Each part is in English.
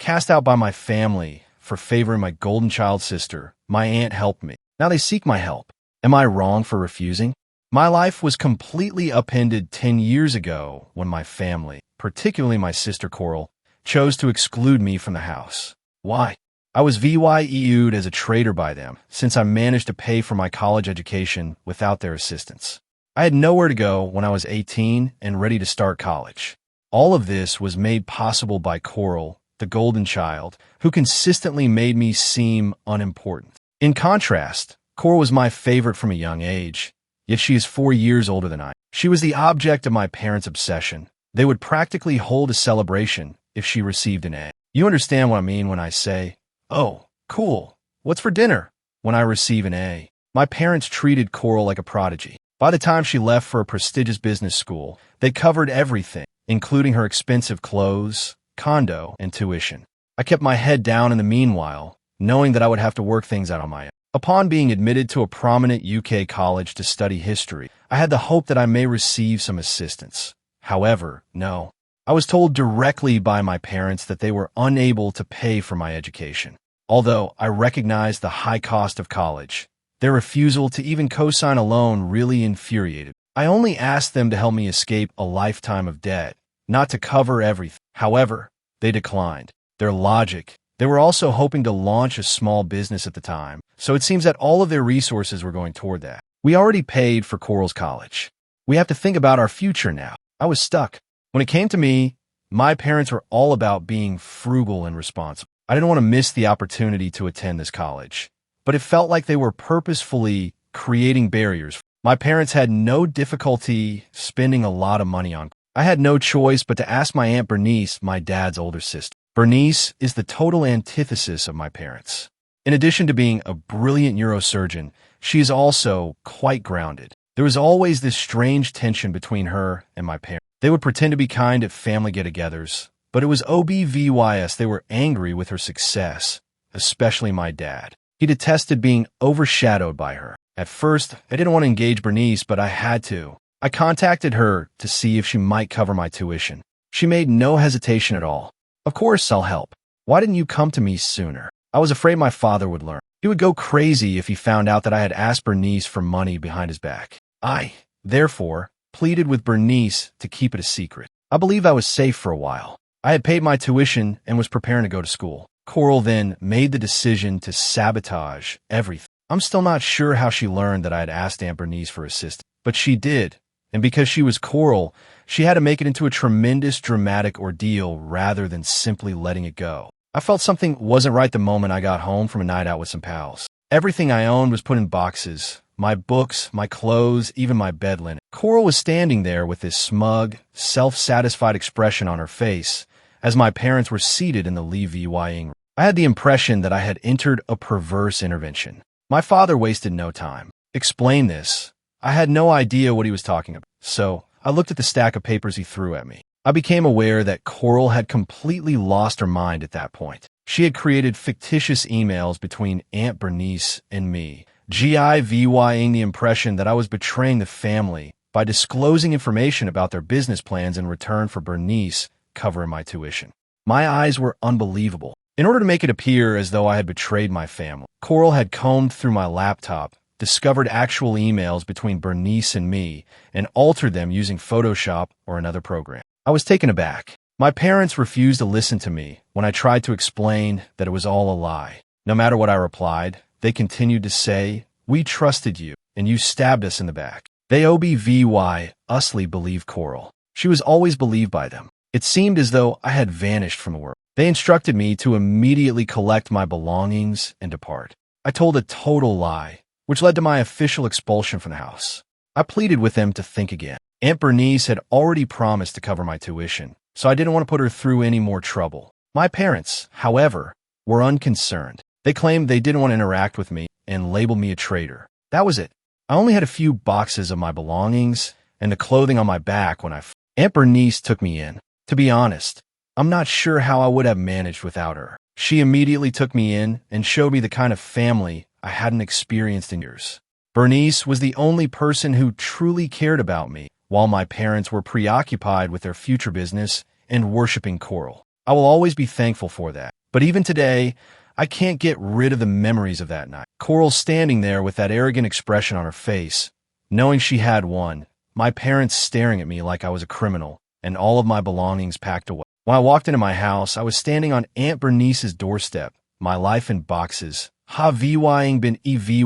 Cast out by my family for favoring my golden child sister, my aunt helped me. Now they seek my help. Am I wrong for refusing? My life was completely upended 10 years ago when my family, particularly my sister Coral, chose to exclude me from the house. Why? I was VYEU'd as a traitor by them, since I managed to pay for my college education without their assistance. I had nowhere to go when I was 18 and ready to start college. All of this was made possible by Coral, the golden child, who consistently made me seem unimportant. In contrast, Coral was my favorite from a young age, yet she is 4 years older than I. She was the object of my parents' obsession. They would practically hold a celebration if she received an A. You understand what I mean when I say, "Oh, cool, what's for dinner?" when I receive an A. My parents treated Coral like a prodigy. By the time she left for a prestigious business school, they covered everything, including her expensive clothes, condo, and tuition. I kept my head down in the meanwhile, knowing that I would have to work things out on my own. Upon being admitted to a prominent UK college to study history, I had the hope that I may receive some assistance. However, no. I was told directly by my parents that they were unable to pay for my education. Although I recognized the high cost of college, their refusal to even co-sign a loan really infuriated me. I only asked them to help me escape a lifetime of debt, not to cover everything. However, they declined. Their logic. They were also hoping to launch a small business at the time, so it seems that all of their resources were going toward that. We already paid for Coral's college. We have to think about our future now. I was stuck. When it came to me, my parents were all about being frugal and responsible. I didn't want to miss the opportunity to attend this college, but it felt like they were purposefully creating barriers. My parents had no difficulty spending a lot of money on. I had no choice but to ask my Aunt Bernice, my dad's older sister. Bernice is the total antithesis of my parents. In addition to being a brilliant neurosurgeon, she is also quite grounded. There was always this strange tension between her and my parents. They would pretend to be kind at family get-togethers, but it was OBVYS they were angry with her success, especially my dad. He detested being overshadowed by her. At first, I didn't want to engage Bernice, but I had to. I contacted her to see if she might cover my tuition. She made no hesitation at all. "Of course, I'll help. Why didn't you come to me sooner?" I was afraid my father would learn. He would go crazy if he found out that I had asked Bernice for money behind his back. I, therefore, pleaded with Bernice to keep it a secret. I believed I was safe for a while. I had paid my tuition and was preparing to go to school. Coral then made the decision to sabotage everything. I'm still not sure how she learned that I had asked Aunt Bernice for assistance, but she did. And because she was Coral, she had to make it into a tremendous dramatic ordeal rather than simply letting it go. I felt something wasn't right the moment I got home from a night out with some pals. Everything I owned was put in boxes. My books, my clothes, even my bed linen. Coral was standing there with this smug, self-satisfied expression on her face as my parents were seated in the Lee-Vying room. I had the impression that I had entered a perverse intervention. My father wasted no time. Explain this. I had no idea what he was talking about, so I looked at the stack of papers he threw at me. I became aware that Coral had completely lost her mind at that point. She had created fictitious emails between Aunt Bernice and me, GIVYing the impression that I was betraying the family by disclosing information about their business plans in return for Bernice covering my tuition. My eyes were unbelievable. In order to make it appear as though I had betrayed my family, Coral had combed through my laptop, discovered actual emails between Bernice and me, and altered them using Photoshop or another program. I was taken aback. My parents refused to listen to me when I tried to explain that it was all a lie. No matter what I replied, they continued to say, "We trusted you, and you stabbed us in the back." They obviously believed Coral. She was always believed by them. It seemed as though I had vanished from the world. They instructed me to immediately collect my belongings and depart. I told a total lie, which led to my official expulsion from the house. I pleaded with them to think again. Aunt Bernice had already promised to cover my tuition, so I didn't want to put her through any more trouble. My parents, however, were unconcerned. They claimed they didn't want to interact with me and labeled me a traitor. That was it. I only had a few boxes of my belongings and the clothing on my back when Aunt Bernice took me in. To be honest, I'm not sure how I would have managed without her. She immediately took me in and showed me the kind of family I hadn't experienced in years. Bernice was the only person who truly cared about me, while my parents were preoccupied with their future business and worshiping Coral. I will always be thankful for that. But even today, I can't get rid of the memories of that night. Coral standing there with that arrogant expression on her face, knowing she had won, my parents staring at me like I was a criminal, and all of my belongings packed away. When I walked into my house, I was standing on Aunt Bernice's doorstep, my life in boxes, ha-vying been evy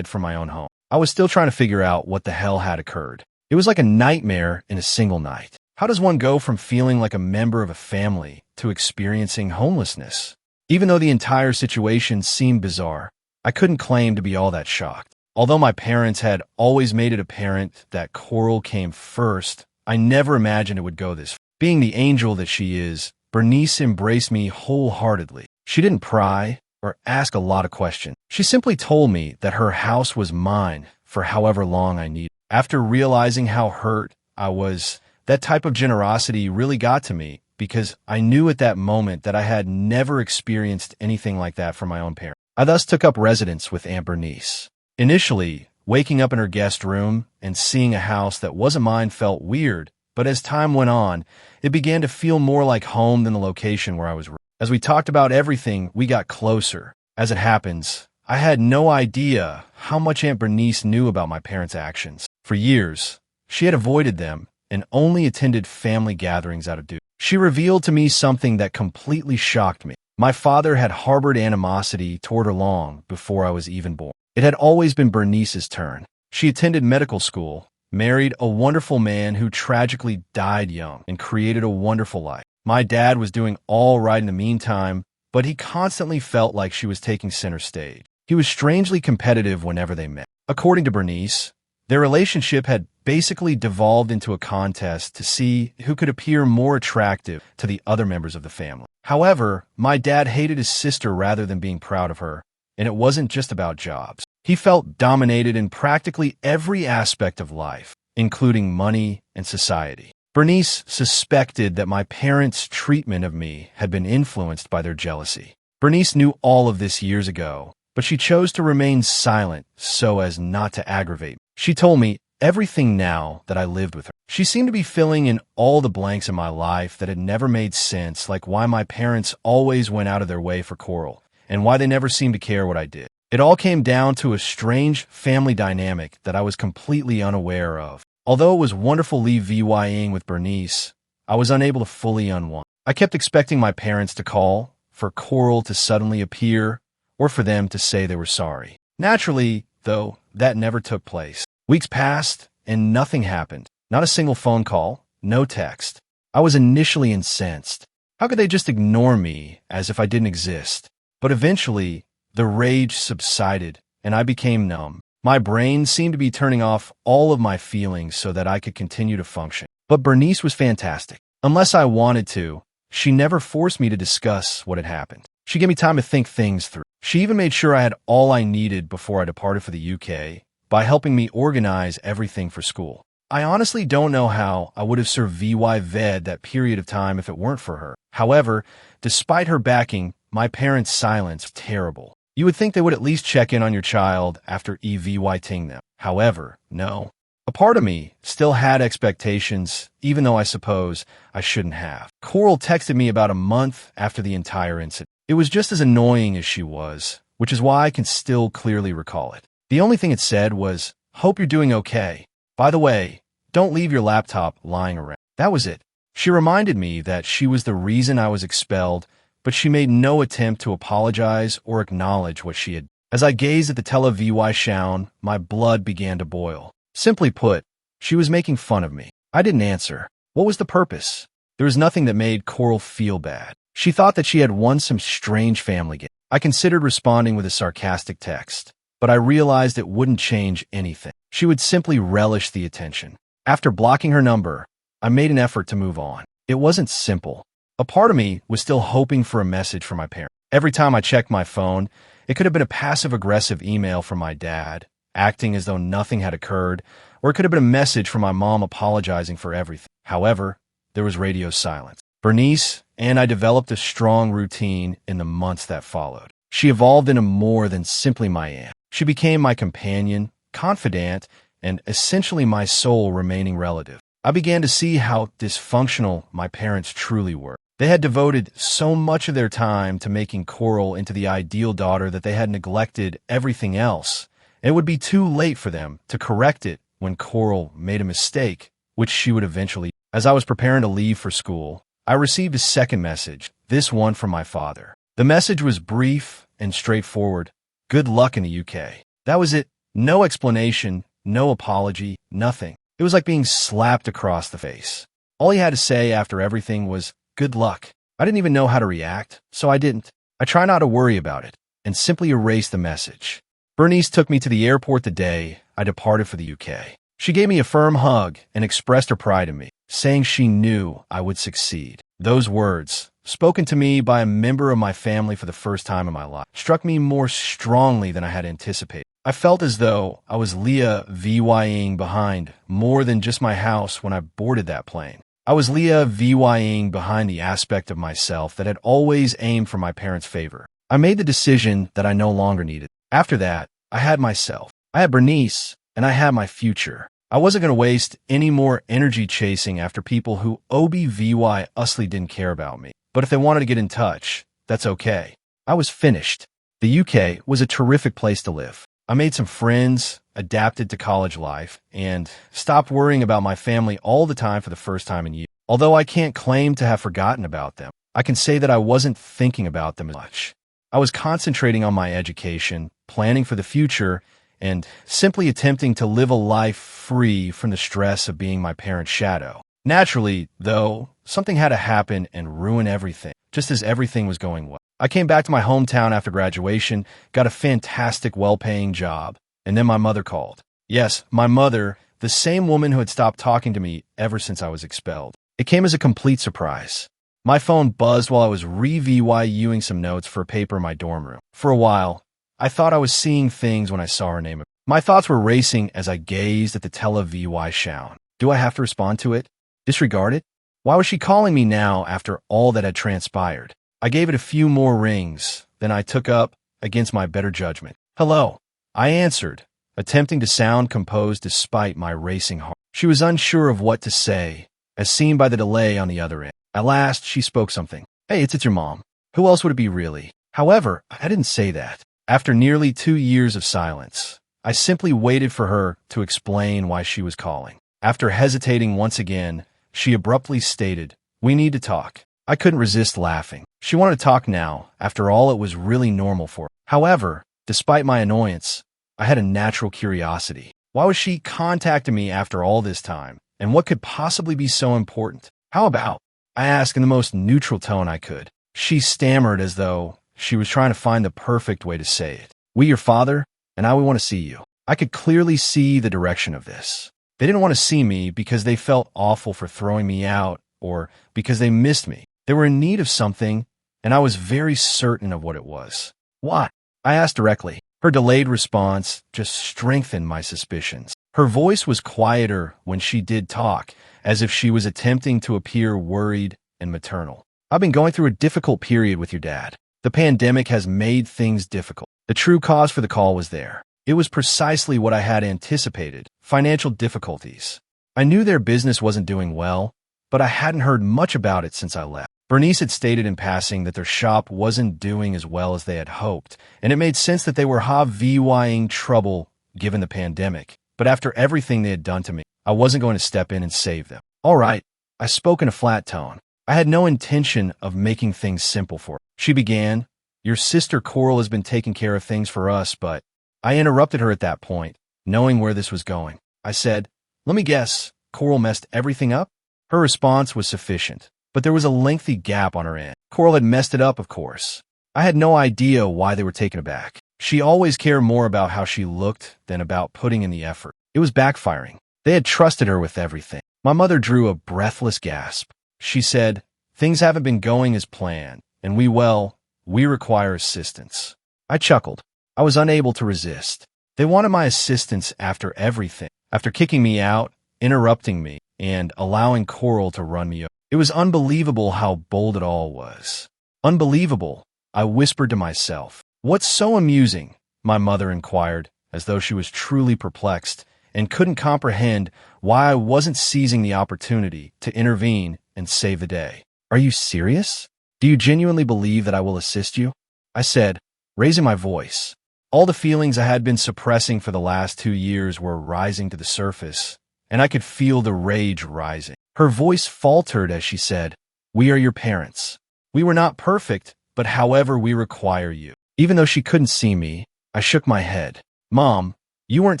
from my own home. I was still trying to figure out what the hell had occurred. It was like a nightmare in a single night. How does one go from feeling like a member of a family to experiencing homelessness? Even though the entire situation seemed bizarre, I couldn't claim to be all that shocked. Although my parents had always made it apparent that Coral came first, I never imagined it would go this far. Being the angel that she is, Bernice embraced me wholeheartedly. She didn't pry or ask a lot of questions. She simply told me that her house was mine for however long I needed. After realizing how hurt I was, that type of generosity really got to me because I knew at that moment that I had never experienced anything like that from my own parents. I thus took up residence with Aunt Bernice. Initially, waking up in her guest room and seeing a house that wasn't mine felt weird, but as time went on, it began to feel more like home than the location where I was raised. As we talked about everything, we got closer. As it happens, I had no idea how much Aunt Bernice knew about my parents' actions. For years, she had avoided them and only attended family gatherings out of duty. She revealed to me something that completely shocked me. My father had harbored animosity toward her long before I was even born. It had always been Bernice's turn. She attended medical school, married a wonderful man who tragically died young, and created a wonderful life. My dad was doing all right in the meantime, but he constantly felt like she was taking center stage. He was strangely competitive whenever they met. According to Bernice, their relationship had basically devolved into a contest to see who could appear more attractive to the other members of the family. However, my dad hated his sister rather than being proud of her, and it wasn't just about jobs. He felt dominated in practically every aspect of life, including money and society. Bernice suspected that my parents' treatment of me had been influenced by their jealousy. Bernice knew all of this years ago, but she chose to remain silent so as not to aggravate me. She told me everything now that I lived with her. She seemed to be filling in all the blanks in my life that had never made sense, like why my parents always went out of their way for Coral, and why they never seemed to care what I did. It all came down to a strange family dynamic that I was completely unaware of. Although it was wonderful VYing with Bernice, I was unable to fully unwind. I kept expecting my parents to call, for Coral to suddenly appear, or for them to say they were sorry. Naturally, though, that never took place. Weeks passed, and nothing happened. Not a single phone call, no text. I was initially incensed. How could they just ignore me as if I didn't exist? But eventually, the rage subsided, and I became numb. My brain seemed to be turning off all of my feelings so that I could continue to function. But Bernice was fantastic. Unless I wanted to, she never forced me to discuss what had happened. She gave me time to think things through. She even made sure I had all I needed before I departed for the UK by helping me organize everything for school. I honestly don't know how I would have survived that period of time if it weren't for her. However, despite her backing, my parents' silence was terrible. You would think they would at least check in on your child after EVYing them. However, no. A part of me still had expectations, even though I suppose I shouldn't have. Coral texted me about a month after the entire incident. It was just as annoying as she was, which is why I can still clearly recall it. The only thing it said was, "Hope you're doing okay. By the way, don't leave your laptop lying around." That was it. She reminded me that she was the reason I was expelled, but she made no attempt to apologize or acknowledge what she had. As I gazed at the tele-VY shown, my blood began to boil. Simply put, she was making fun of me. I didn't answer. What was the purpose? There was nothing that made Coral feel bad. She thought that she had won some strange family game. I considered responding with a sarcastic text, but I realized it wouldn't change anything. She would simply relish the attention. After blocking her number, I made an effort to move on. It wasn't simple. A part of me was still hoping for a message from my parents. Every time I checked my phone, it could have been a passive-aggressive email from my dad, acting as though nothing had occurred, or it could have been a message from my mom apologizing for everything. However, there was radio silence. Bernice and I developed a strong routine in the months that followed. She evolved into more than simply my aunt. She became my companion, confidant, and essentially my sole remaining relative. I began to see how dysfunctional my parents truly were. They had devoted so much of their time to making Coral into the ideal daughter that they had neglected everything else. It would be too late for them to correct it when Coral made a mistake, which she would eventually. As I was preparing to leave for school, I received a second message, this one from my father. The message was brief and straightforward. Good luck in the UK. That was it. No explanation, no apology, nothing. It was like being slapped across the face. All he had to say after everything was, good luck. I didn't even know how to react, so I didn't. I try not to worry about it and simply erase the message. Bernice took me to the airport the day I departed for the UK. She gave me a firm hug and expressed her pride in me, saying she knew I would succeed. Those words, spoken to me by a member of my family for the first time in my life, struck me more strongly than I had anticipated. I felt as though I was Leah VYing behind more than just my house when I boarded that plane. I was Leah VYing behind the aspect of myself that had always aimed for my parents' favor. I made the decision that I no longer needed. After that, I had myself. I had Bernice, and I had my future. I wasn't going to waste any more energy chasing after people who OBVY usly didn't care about me. But if they wanted to get in touch, that's okay. I was finished. The UK was a terrific place to live. I made some friends, adapted to college life, and stopped worrying about my family all the time for the first time in years. Although I can't claim to have forgotten about them, I can say that I wasn't thinking about them much. I was concentrating on my education, planning for the future, and simply attempting to live a life free from the stress of being my parents' shadow. Naturally, though, something had to happen and ruin everything, just as everything was going well. I came back to my hometown after graduation, got a fantastic, well-paying job, and then my mother called. Yes, my mother, the same woman who had stopped talking to me ever since I was expelled. It came as a complete surprise. My phone buzzed while I was reviewing some notes for a paper in my dorm room. For a while, I thought I was seeing things when I saw her name. My thoughts were racing as I gazed at the Tele-VY sound. Do I have to respond to it? Disregard it? Why was she calling me now after all that had transpired? I gave it a few more rings, then I took up against my better judgment. Hello, I answered, attempting to sound composed despite my racing heart. She was unsure of what to say, as seen by the delay on the other end. At last, she spoke something. Hey, it's your mom. Who else would it be really? However, I didn't say that. After nearly 2 years of silence, I simply waited for her to explain why she was calling. After hesitating once again, she abruptly stated, we need to talk. I couldn't resist laughing. She wanted to talk now. After all, it was really normal for her. However, despite my annoyance, I had a natural curiosity. Why was she contacting me after all this time? And what could possibly be so important? How about? I asked in the most neutral tone I could. She stammered as though she was trying to find the perfect way to say it. We, your father, and I, we want to see you. I could clearly see the direction of this. They didn't want to see me because they felt awful for throwing me out or because they missed me. They were in need of something, and I was very certain of what it was. What? I asked directly. Her delayed response just strengthened my suspicions. Her voice was quieter when she did talk, as if she was attempting to appear worried and maternal. I've been going through a difficult period with your dad. The pandemic has made things difficult. The true cause for the call was there. It was precisely what I had anticipated, financial difficulties. I knew their business wasn't doing well, but I hadn't heard much about it since I left. Bernice had stated in passing that their shop wasn't doing as well as they had hoped, and it made sense that they were VYing trouble given the pandemic. But after everything they had done to me, I wasn't going to step in and save them. All right, I spoke in a flat tone. I had no intention of making things simple for her. She began, your sister Coral has been taking care of things for us, but I interrupted her at that point, knowing where this was going. I said, let me guess, Coral messed everything up? Her response was sufficient, but there was a lengthy gap on her end. Coral had messed it up, of course. I had no idea why they were taken aback. She always cared more about how she looked than about putting in the effort. It was backfiring. They had trusted her with everything. My mother drew a breathless gasp. She said, things haven't been going as planned, and we require assistance. I chuckled. I was unable to resist. They wanted my assistance after everything, after kicking me out, interrupting me, and allowing Coral to run me over. It was unbelievable how bold it all was. Unbelievable, I whispered to myself. What's so amusing? My mother inquired, as though she was truly perplexed and couldn't comprehend why I wasn't seizing the opportunity to intervene and save the day. Are you serious? Do you genuinely believe that I will assist you? I said, raising my voice. All the feelings I had been suppressing for the last 2 years were rising to the surface, and I could feel the rage rising. Her voice faltered as she said, "We are your parents. We were not perfect, but however we require you." Even though she couldn't see me, I shook my head. Mom, you weren't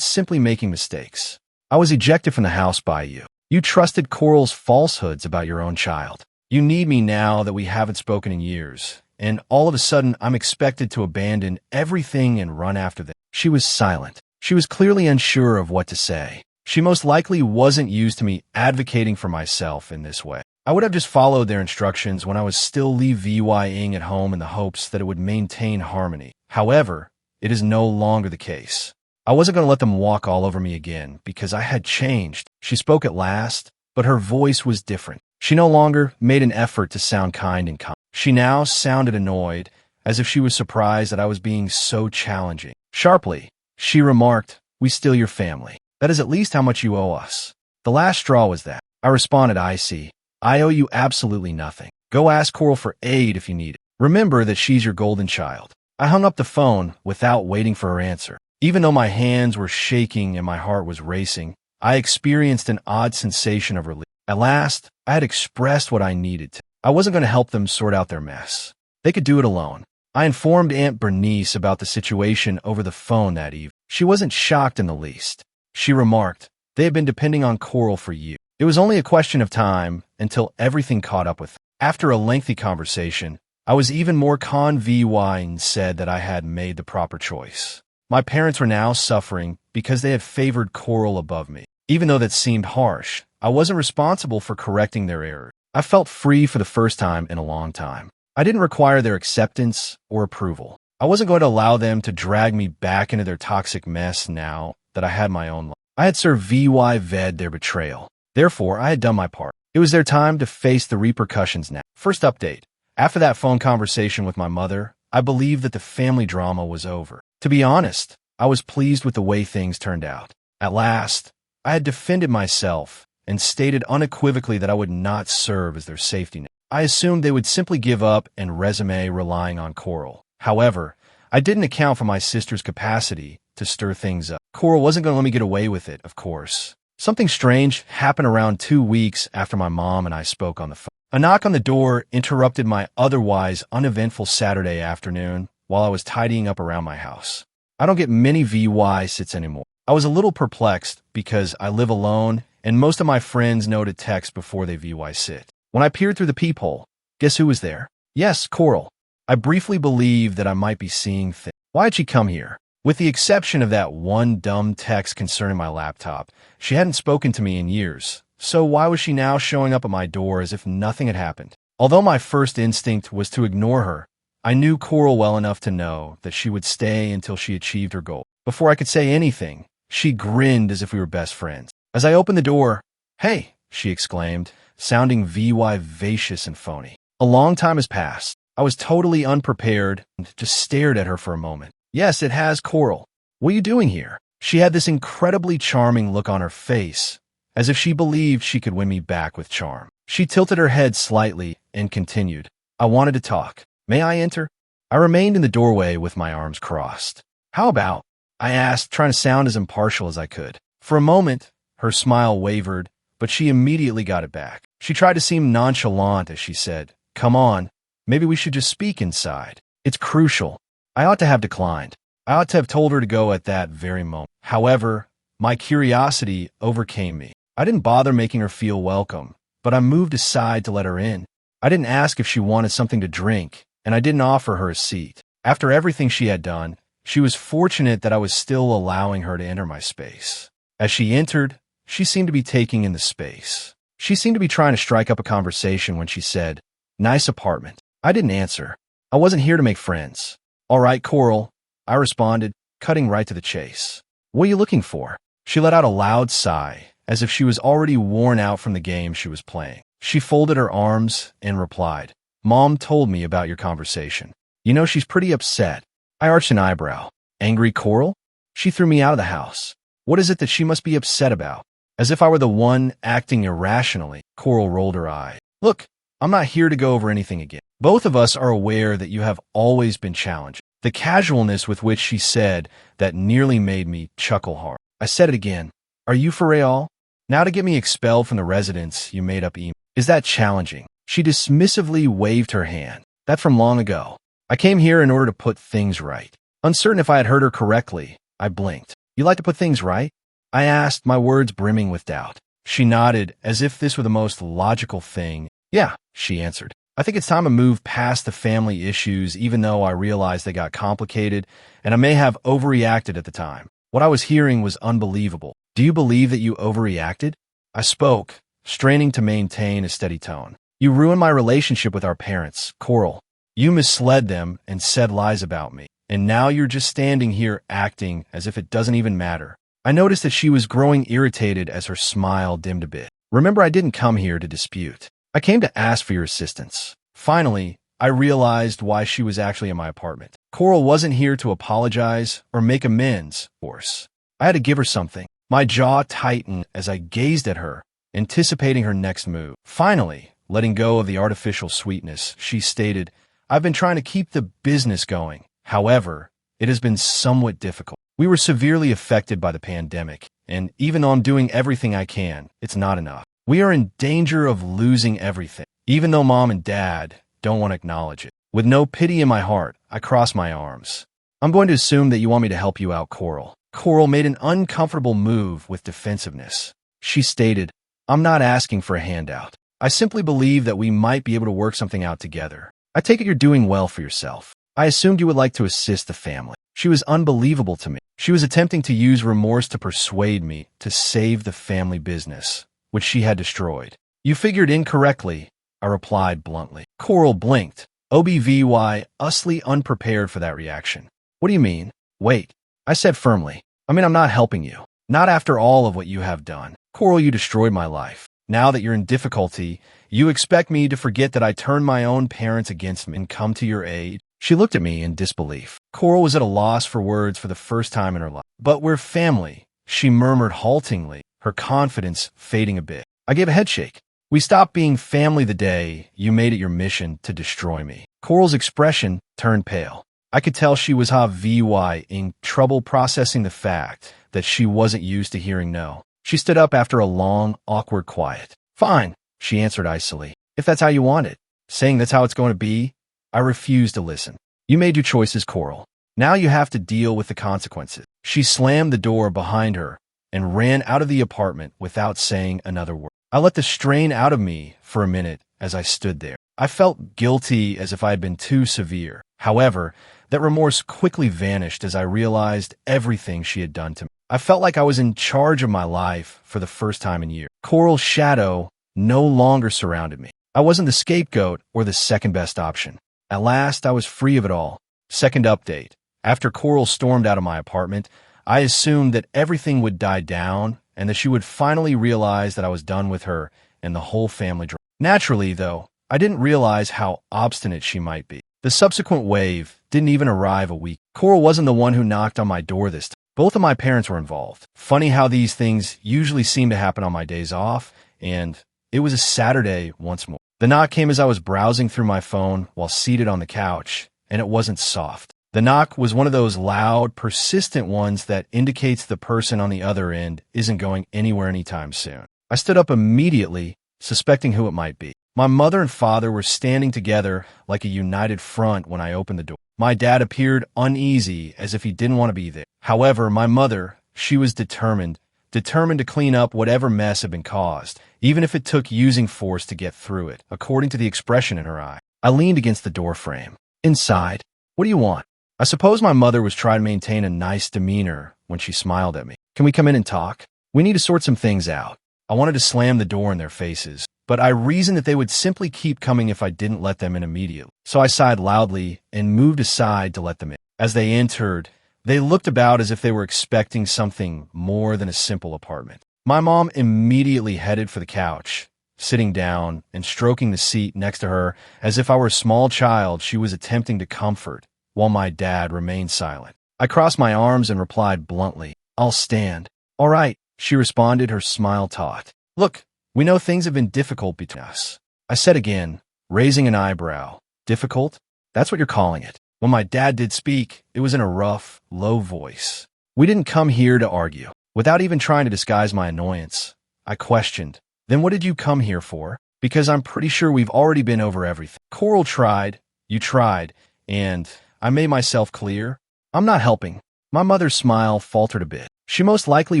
simply making mistakes. I was ejected from the house by you. You trusted Coral's falsehoods about your own child. You need me now that we haven't spoken in years, and all of a sudden I'm expected to abandon everything and run after them. She was silent. She was clearly unsure of what to say. She most likely wasn't used to me advocating for myself in this way. I would have just followed their instructions when I was still VYing at home in the hopes that it would maintain harmony. However, it is no longer the case. I wasn't going to let them walk all over me again because I had changed. She spoke at last, but her voice was different. She no longer made an effort to sound kind and calm. She now sounded annoyed, as if she was surprised that I was being so challenging. Sharply, she remarked, "We steal your family. That is at least how much you owe us." The last straw was that. I responded, "I see. I owe you absolutely nothing. Go ask Coral for aid if you need it. Remember that she's your golden child." I hung up the phone without waiting for her answer. Even though my hands were shaking and my heart was racing, I experienced an odd sensation of relief. At last, I had expressed what I needed to. I wasn't going to help them sort out their mess. They could do it alone. I informed Aunt Bernice about the situation over the phone that evening. She wasn't shocked in the least. She remarked, "They had been depending on Coral for years. It was only a question of time until everything caught up with them." After a lengthy conversation, I was even more convinced and said that I had made the proper choice. My parents were now suffering because they had favored Coral above me. Even though that seemed harsh, I wasn't responsible for correcting their error. I felt free for the first time in a long time. I didn't require their acceptance or approval. I wasn't going to allow them to drag me back into their toxic mess now that I had my own life. I had survived their betrayal. Therefore, I had done my part. It was their time to face the repercussions now. First update. After that phone conversation with my mother, I believed that the family drama was over. To be honest, I was pleased with the way things turned out. At last, I had defended myself and stated unequivocally that I would not serve as their safety net. I assumed they would simply give up and resume relying on Coral. However, I didn't account for my sister's capacity to stir things up. Coral wasn't going to let me get away with it, of course. Something strange happened around 2 weeks after my mom and I spoke on the phone. A knock on the door interrupted my otherwise uneventful Saturday afternoon while I was tidying up around my house. I don't get many VY sits anymore. I was a little perplexed because I live alone and most of my friends know to text before they VY sit. When I peered through the peephole, guess who was there? Yes, Coral. I briefly believed that I might be seeing things. Why had she come here? With the exception of that one dumb text concerning my laptop, she hadn't spoken to me in years. So why was she now showing up at my door as if nothing had happened? Although my first instinct was to ignore her, I knew Coral well enough to know that she would stay until she achieved her goal. Before I could say anything, she grinned as if we were best friends. As I opened the door, "Hey," she exclaimed, sounding vivacious and phony. A long time has passed. I was totally unprepared and just stared at her for a moment. "Yes, it has, Coral. What are you doing here?" She had this incredibly charming look on her face, as if she believed she could win me back with charm. She tilted her head slightly and continued, "I wanted to talk. May I enter?" I remained in the doorway with my arms crossed. "How about?" I asked, trying to sound as impartial as I could. For a moment, her smile wavered, but she immediately got it back. She tried to seem nonchalant as she said, "Come on, maybe we should just speak inside. It's crucial." I ought to have declined. I ought to have told her to go at that very moment. However, my curiosity overcame me. I didn't bother making her feel welcome, but I moved aside to let her in. I didn't ask if she wanted something to drink, and I didn't offer her a seat. After everything she had done, she was fortunate that I was still allowing her to enter my space. As she entered, she seemed to be taking in the space. She seemed to be trying to strike up a conversation when she said, "Nice apartment." I didn't answer. I wasn't here to make friends. "All right, Coral," I responded, cutting right to the chase. "What are you looking for?" She let out a loud sigh, as if she was already worn out from the game she was playing. She folded her arms and replied, "Mom told me about your conversation. You know, she's pretty upset." I arched an eyebrow. "Angry Coral? She threw me out of the house. What is it that she must be upset about?" As if I were the one acting irrationally, Coral rolled her eye. "Look, I'm not here to go over anything again. Both of us are aware that you have always been challenged. The casualness with which she said that nearly made me chuckle hard. I said it again. Are you for real? Now to get me expelled from the residence you made up email. Is that challenging? She dismissively waved her hand. That's from long ago. I came here in order to put things right. Uncertain if I had heard her correctly, I blinked. You like to put things right? I asked, my words brimming with doubt. She nodded, as if this were the most logical thing. Yeah, she answered. I think it's time to move past the family issues, even though I realized they got complicated, and I may have overreacted at the time. What I was hearing was unbelievable. Do you believe that you overreacted? I spoke, straining to maintain a steady tone. You ruined my relationship with our parents, Coral. You misled them and said lies about me. And now you're just standing here acting as if it doesn't even matter. I noticed that she was growing irritated as her smile dimmed a bit. Remember, I didn't come here to dispute. I came to ask for your assistance. Finally, I realized why she was actually in my apartment. Coral wasn't here to apologize or make amends, of course. I had to give her something. My jaw tightened as I gazed at her, anticipating her next move. Finally, letting go of the artificial sweetness, she stated, I've been trying to keep the business going. However, it has been somewhat difficult. We were severely affected by the pandemic, and even though I'm doing everything I can, it's not enough. We are in danger of losing everything, even though Mom and Dad don't want to acknowledge it. With no pity in my heart, I cross my arms. I'm going to assume that you want me to help you out, Coral. Coral made an uncomfortable move with defensiveness. She stated, I'm not asking for a handout. I simply believe that we might be able to work something out together. I take it you're doing well for yourself. I assumed you would like to assist the family. She was unbelievable to me. She was attempting to use remorse to persuade me to save the family business, which she had destroyed. You figured incorrectly, I replied bluntly. Coral blinked, OBVY, usly unprepared for that reaction. What do you mean? Wait, I said firmly. I'm not helping you. Not after all of what you have done. Coral, you destroyed my life. Now that you're in difficulty, you expect me to forget that I turned my own parents against me and come to your aid? She looked at me in disbelief. Coral was at a loss for words for the first time in her life. But we're family, she murmured haltingly, her confidence fading a bit. I gave a headshake. We stopped being family the day you made it your mission to destroy me. Coral's expression turned pale. I could tell she was in trouble processing the fact that she wasn't used to hearing no. She stood up after a long, awkward quiet. Fine, she answered icily. If that's how you want it. Saying that's how it's going to be? I refused to listen. You made your choices, Coral. Now you have to deal with the consequences. She slammed the door behind her and ran out of the apartment without saying another word. I let the strain out of me for a minute as I stood there. I felt guilty as if I had been too severe. However, that remorse quickly vanished as I realized everything she had done to me. I felt like I was in charge of my life for the first time in years. Coral's shadow no longer surrounded me. I wasn't the scapegoat or the second best option. At last, I was free of it all. Second update. After Coral stormed out of my apartment, I assumed that everything would die down and that she would finally realize that I was done with her and the whole family. Naturally, though, I didn't realize how obstinate she might be. The subsequent wave didn't even arrive a week. Coral wasn't the one who knocked on my door this time. Both of my parents were involved. Funny how these things usually seem to happen on my days off, and it was a Saturday once more. The knock came as I was browsing through my phone while seated on the couch, and it wasn't soft. The knock was one of those loud, persistent ones that indicates the person on the other end isn't going anywhere anytime soon. I stood up immediately, suspecting who it might be. My mother and father were standing together like a united front when I opened the door. My dad appeared uneasy, as if he didn't want to be there. However, my mother, she was determined to clean up whatever mess had been caused, even if it took using force to get through it, according to the expression in her eye. I leaned against the doorframe. Inside. What do you want? I suppose my mother was trying to maintain a nice demeanor when she smiled at me. Can we come in and talk? We need to sort some things out. I wanted to slam the door in their faces, but I reasoned that they would simply keep coming if I didn't let them in immediately. So I sighed loudly and moved aside to let them in. As they entered, they looked about as if they were expecting something more than a simple apartment. My mom immediately headed for the couch, sitting down and stroking the seat next to her as if I were a small child she was attempting to comfort, while my dad remained silent. I crossed my arms and replied bluntly, I'll stand. All right, she responded, her smile taut. Look, we know things have been difficult between us. I said again, raising an eyebrow. Difficult? That's what you're calling it. When my dad did speak, it was in a rough, low voice. We didn't come here to argue. Without even trying to disguise my annoyance, I questioned, then what did you come here for? Because I'm pretty sure we've already been over everything. Coral tried, you tried, and I made myself clear. I'm not helping. My mother's smile faltered a bit. She most likely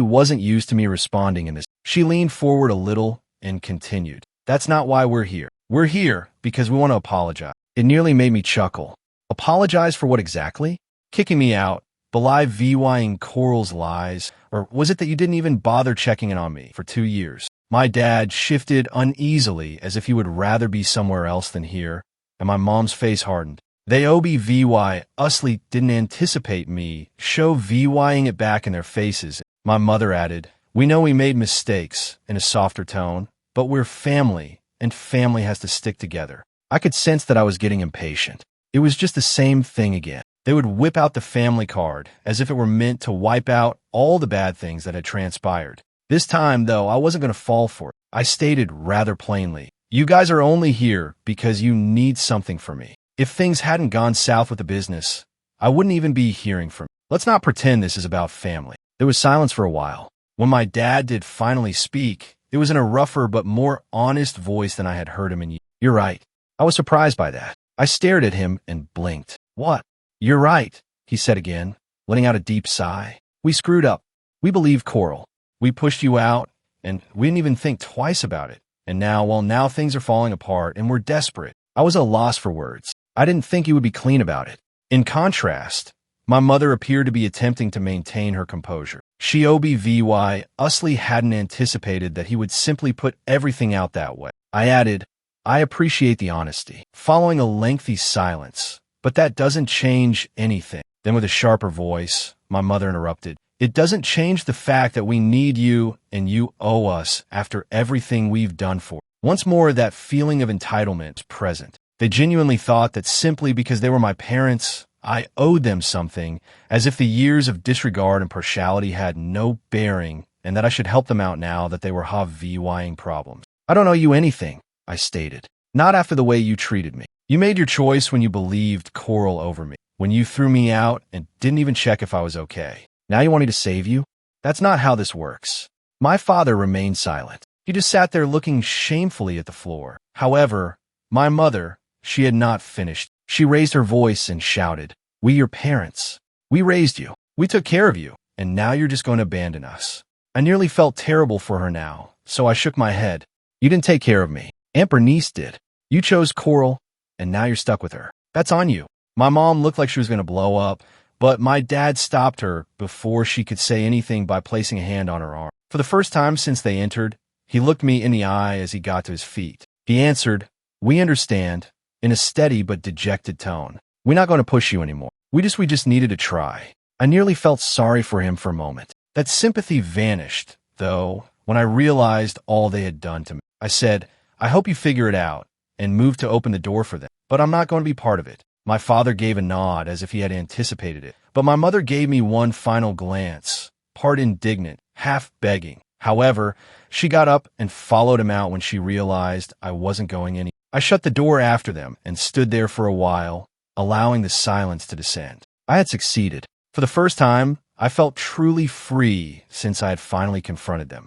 wasn't used to me responding in this. She leaned forward a little and continued. That's not why we're here. We're here because we want to apologize. It nearly made me chuckle. Apologize for what exactly? Kicking me out, belie VYing Coral's lies, or was it that you didn't even bother checking in on me for 2 years? My dad shifted uneasily as if he would rather be somewhere else than here, and my mom's face hardened. They OBVY usly didn't anticipate me, show VYing it back in their faces. My mother added, we know we made mistakes, in a softer tone, but we're family, and family has to stick together. I could sense that I was getting impatient. It was just the same thing again. They would whip out the family card, as if it were meant to wipe out all the bad things that had transpired. This time, though, I wasn't going to fall for it. I stated rather plainly, you guys are only here because you need something from me. If things hadn't gone south with the business, I wouldn't even be hearing from you. Let's not pretend this is about family. There was silence for a while. When my dad did finally speak, it was in a rougher but more honest voice than I had heard him in years. You're right. I was surprised by that. I stared at him and blinked. What? You're right, he said again, letting out a deep sigh. We screwed up. We believed Coral. We pushed you out, and we didn't even think twice about it. And now things are falling apart, and we're desperate. I was at a loss for words. I didn't think you would be clean about it. In contrast, my mother appeared to be attempting to maintain her composure. She OBVY usly hadn't anticipated that he would simply put everything out that way. I added, I appreciate the honesty. Following a lengthy silence, but that doesn't change anything. Then with a sharper voice, my mother interrupted. It doesn't change the fact that we need you and you owe us after everything we've done for you. Once more, that feeling of entitlement was present. They genuinely thought that simply because they were my parents, I owed them something, as if the years of disregard and partiality had no bearing, and that I should help them out now that they were VYing problems. I don't owe you anything, I stated. Not after the way you treated me. You made your choice when you believed Coral over me, when you threw me out and didn't even check if I was okay. Now you want me to save you? That's not how this works. My father remained silent. He just sat there looking shamefully at the floor. However, my mother, she had not finished. She raised her voice and shouted, we your parents. We raised you. We took care of you. And now you're just going to abandon us. I nearly felt terrible for her now, so I shook my head. You didn't take care of me. Aunt Bernice did. You chose Coral, and now you're stuck with her. That's on you. My mom looked like she was going to blow up, but my dad stopped her before she could say anything by placing a hand on her arm. For the first time since they entered, he looked me in the eye as he got to his feet. He answered, we understand, in a steady but dejected tone. We're not going to push you anymore. We just needed to try. I nearly felt sorry for him for a moment. That sympathy vanished, though, when I realized all they had done to me. I said, I hope you figure it out, and moved to open the door for them. But I'm not going to be part of it. My father gave a nod as if he had anticipated it. But my mother gave me one final glance, part indignant, half begging. However, she got up and followed him out when she realized I wasn't going anywhere. I shut the door after them and stood there for a while, allowing the silence to descend. I had succeeded. For the first time, I felt truly free since I had finally confronted them.